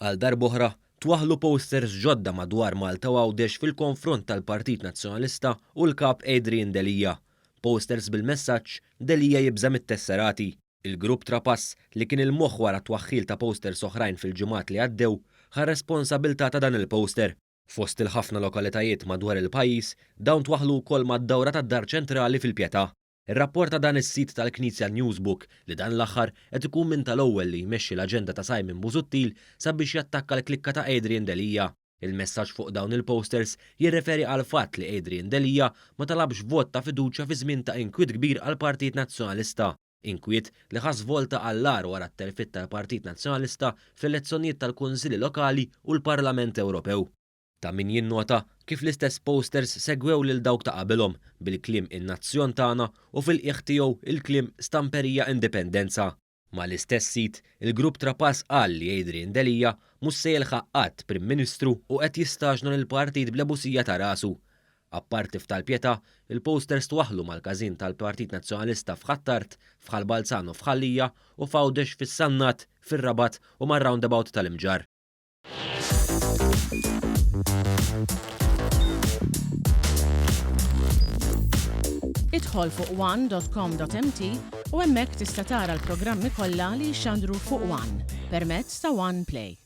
Għal darb'oħra twaħħlu posters ġodda madwar Malta u Għawdex fil-konfront tal-Partit Nazzjonalista u l-kap Adrian Delija. Posters bil-messaġġ Delija jibża mit-tesserati. Il-grupp Trapass li kien il-moħħ wara twaħħil ta' posters oħrajn fil-ġimgħat li għaddew ħa responsabilità ta' dan il-poster. Fost il-ħafna lokalitajiet madwar il-pajjiż dawn twaħħlu wkoll mad-dawra tad-Dar Ċentrali fil-Pjetà. Ir-rapport ta' dan is-sit tal-Knisja Newsbook li dan l-aħħar qed ikun minn tal-ewwel li jmexxi l-aġenda ta' Simon Busuttil sabiex jattakka l-klikka ta' Adrian Delija. Il-messaġġ fuq dawn il-posters jirreferi għal fatt li Adrian Delija ma talabx vot ta' fiduċja fi żmien ta' inkwiet kbir għall Partit Nazzjonalista. Inkwiet li ħass volta għall-ar wara t-telfiet tal-Partit Nazzjonalista fl-elezzjonijiet tal-Kunsilli Lokali u l-Parlament Ewropew. Ta' min jinnota kif l-istess posters segwew lil dawk ta' qabilhom bil-kliem in-nazzjon tagħna u fil-qiegħ tiegħu il-kliem Stamperija Indipendenza. Ma l-istess sit, il-grupp Trapass qal li Adrian Delija mhux se jilħaq qatt Prim Ministru u qed jistaġna lill-partit bl-ebusija ta' rasu. Apparti f'Tal-Pjetà, il-posters twaħħlu mal-każin tal-Partit Nazzjonalista f'Ħattart, f'Ħalbalzano f'Ħallija u f'Għawdex fis-Sannat, fir-Rabat u mar-roundabout tal-Imġar. Idħol fuq one.com.mt u hemmhekk tista' tara l-programmi kollha li jxandru fuq One permezz ta' One Play.